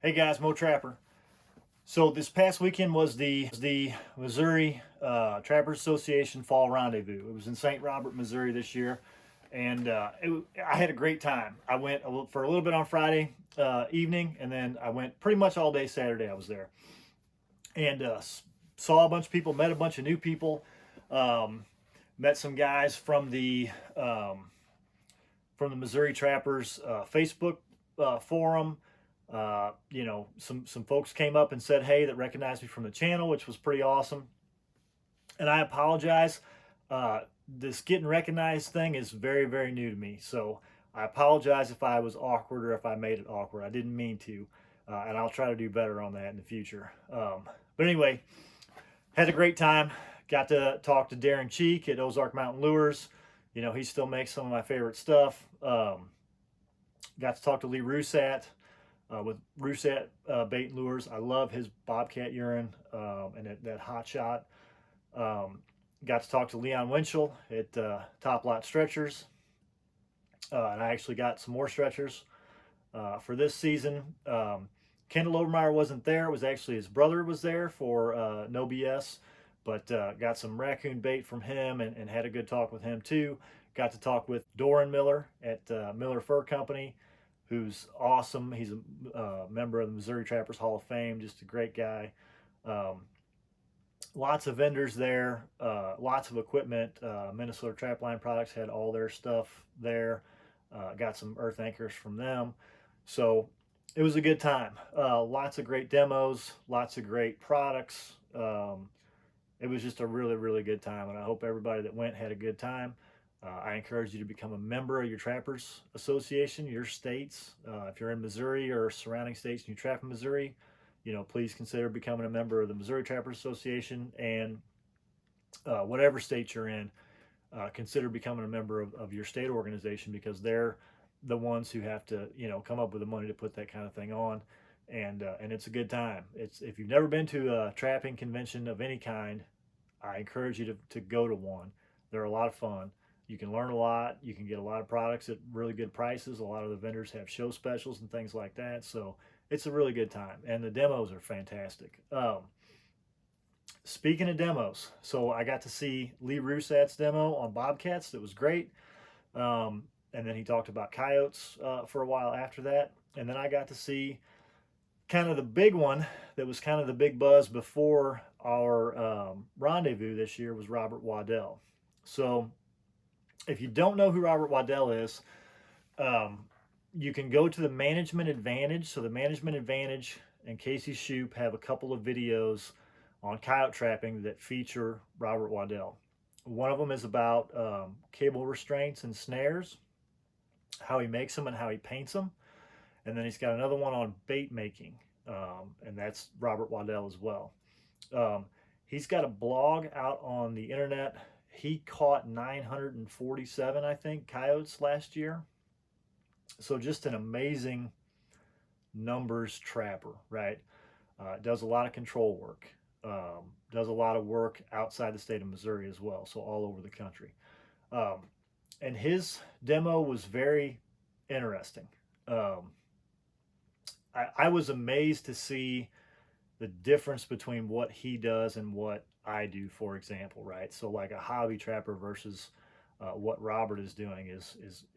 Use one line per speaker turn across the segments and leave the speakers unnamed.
Hey guys, Mo Trapper. So this past weekend was the Missouri Trappers Association Fall Rendezvous. It was in St. Robert, Missouri this year, and I had a great time. I went for a little bit on Friday evening, and then I went pretty much all day Saturday. I was there and saw a bunch of people, met a bunch of new people, um, met some guys from the Missouri Trappers Facebook forum. Some folks came up and said hey that recognized me from the channel, which was pretty awesome. And I apologize. This getting recognized thing is very, very new to me. So I apologize if I was awkward or if I made it awkward. I didn't mean to. And I'll try to do better on that in the future. But anyway, had a great time. Got to talk to Darren Cheek at Ozark Mountain Lures. You know, he still makes some of my favorite stuff. Got to talk to Lee Rusat with Rusat Bait and Lures. I love his Bobcat urine and that hot shot. Got to talk to Leon Winchell at Top Lot Stretchers. And I actually got some more stretchers for this season. Kendall Obermeyer wasn't there. It was actually his brother was there for No BS, but got some raccoon bait from him and had a good talk with him too. Got to talk with Doran Miller at Miller Fur Company, who's awesome. He's a member of the Missouri Trappers Hall of Fame, just a great guy. Lots of vendors there, lots of equipment. Minnesota Trapline Products had all their stuff there. Got some earth anchors from them. So it was a good time. Lots of great demos, lots of great products. It was just a really, really good time, and I hope everybody that went had a good time. I encourage you to become a member of your Trappers Association, your states. If you're in Missouri or surrounding states and you trap in Missouri, please consider becoming a member of the Missouri Trappers Association. And whatever state you're in, consider becoming a member of your state organization, because they're the ones who have to, come up with the money to put that kind of thing on. And it's a good time. If you've never been to a trapping convention of any kind, I encourage you to go to one. They're a lot of fun. You can learn a lot. You can get a lot of products at really good prices. A lot of the vendors have show specials and things like that. So it's a really good time. And the demos are fantastic. Speaking of demos, so I got to see Lee Rusat's demo on Bobcats. That was great. And then he talked about coyotes for a while after that. And then I got to see kind of the big one that was kind of the big buzz before our rendezvous this year was Robert Waddell. So if you don't know who Robert Waddell is, you can go to the Management Advantage. So the Management Advantage and Casey Shoup have a couple of videos on coyote trapping that feature Robert Waddell. One of them is about cable restraints and snares, how he makes them and how he paints them. And then he's got another one on bait making, and that's Robert Waddell as well. He's got a blog out on the internet. He caught 947, I think, coyotes last year. So just an amazing numbers trapper, right? Does a lot of control work. Does a lot of work outside the state of Missouri as well, so all over the country. And his demo was very interesting. I was amazed to see the difference between what he does and what I do, for example, right? So like a hobby trapper versus what Robert is doing is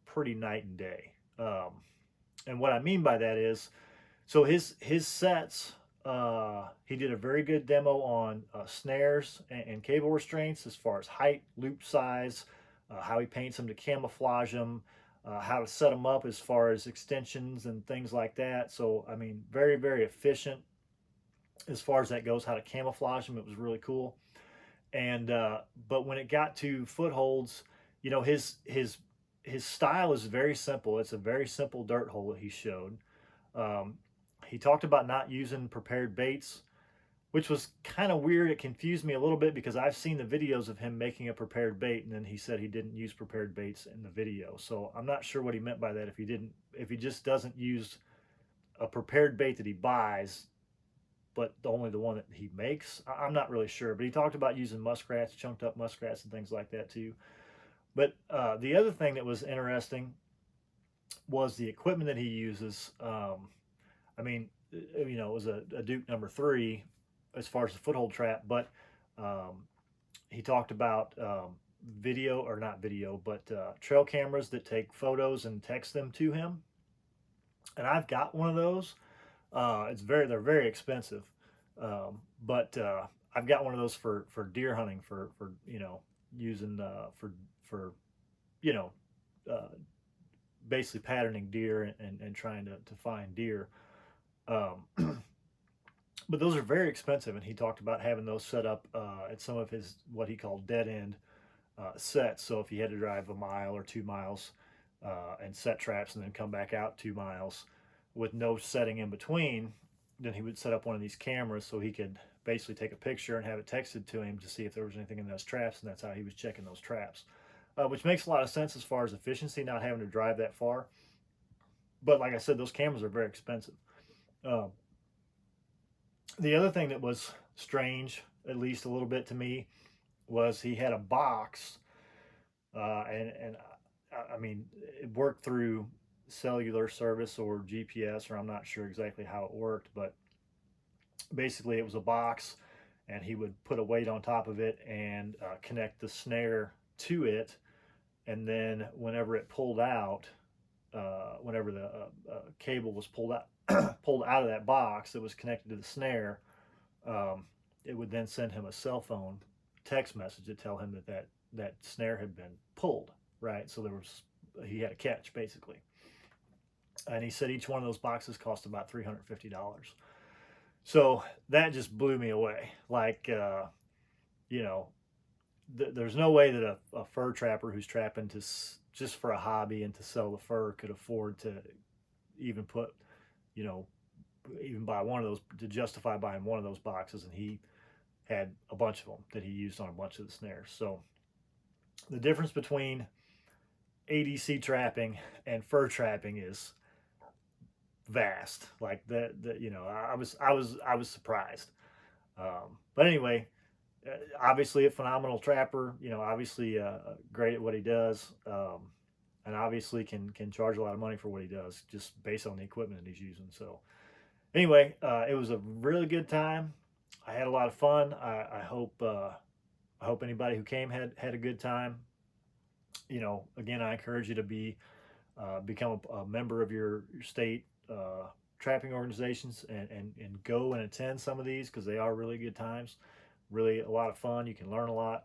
pretty night and day. And what I mean by that is, so his sets, he did a very good demo on snares and cable restraints as far as height, loop size, how he paints them to camouflage them, how to set them up as far as extensions and things like that. So, I mean, very, very efficient as far as that goes, how to camouflage them. It was really cool. And, but when it got to footholds, his style is very simple. It's a very simple dirt hole that he showed. He talked about not using prepared baits, which was kind of weird. It confused me a little bit because I've seen the videos of him making a prepared bait, and then he said he didn't use prepared baits in the video. So I'm not sure what he meant by that. If he just doesn't use a prepared bait that he buys, but only the one that he makes, I'm not really sure. But he talked about using muskrats, chunked up muskrats and things like that too. But the other thing that was interesting was the equipment that he uses. I mean, it was a Duke number three as far as the foothold trap, but um, he talked about video, or not video, but trail cameras that take photos and text them to him. And I've got one of those. They're very expensive, but I've got one of those for deer hunting, for using for you know uh, basically patterning deer and trying to find deer. Um, but those are very expensive, and he talked about having those set up at some of his what he called dead end sets. So if he had to drive a mile or 2 miles and set traps and then come back out 2 miles with no setting in between, then he would set up one of these cameras so he could basically take a picture and have it texted to him to see if there was anything in those traps, and that's how he was checking those traps. Which makes a lot of sense as far as efficiency, not having to drive that far. But like I said, those cameras are very expensive. Um, the other thing that was strange, at least a little bit to me, was he had a box, and I mean, it worked through cellular service or GPS, or I'm not sure exactly how it worked, but basically it was a box, and he would put a weight on top of it and connect the snare to it, and then whenever it pulled out, whenever the cable was pulled out pulled out of that box that was connected to the snare, um, it would then send him a cell phone text message to tell him that snare had been pulled. Right, so he had a catch basically, and he said each one of those boxes cost about $350. So that just blew me away. Like, you know, there's no way that a fur trapper who's trapping just for a hobby and to sell the fur could afford to even put, you know, even buy one of those, to justify buying one of those boxes. And he had a bunch of them that he used on a bunch of the snares. So the difference between ADC trapping and fur trapping is vast. Like I was surprised. But anyway, obviously a phenomenal trapper. Obviously great at what he does, and obviously can charge a lot of money for what he does, just based on the equipment that he's using. So anyway, it was a really good time. I had a lot of fun. I hope anybody who came had a good time. Again, I encourage you to become a member of your state trapping organizations, and go and attend some of these, because they are really good times, really a lot of fun. You can learn a lot,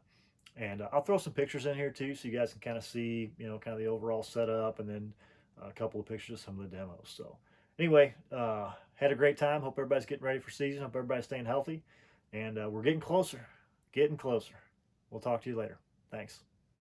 and I'll throw some pictures in here too, so you guys can kind of see, kind of the overall setup, and then a couple of pictures of some of the demos. So anyway, had a great time. Hope everybody's getting ready for season. Hope everybody's staying healthy, and we're getting closer. We'll talk to you later. Thanks.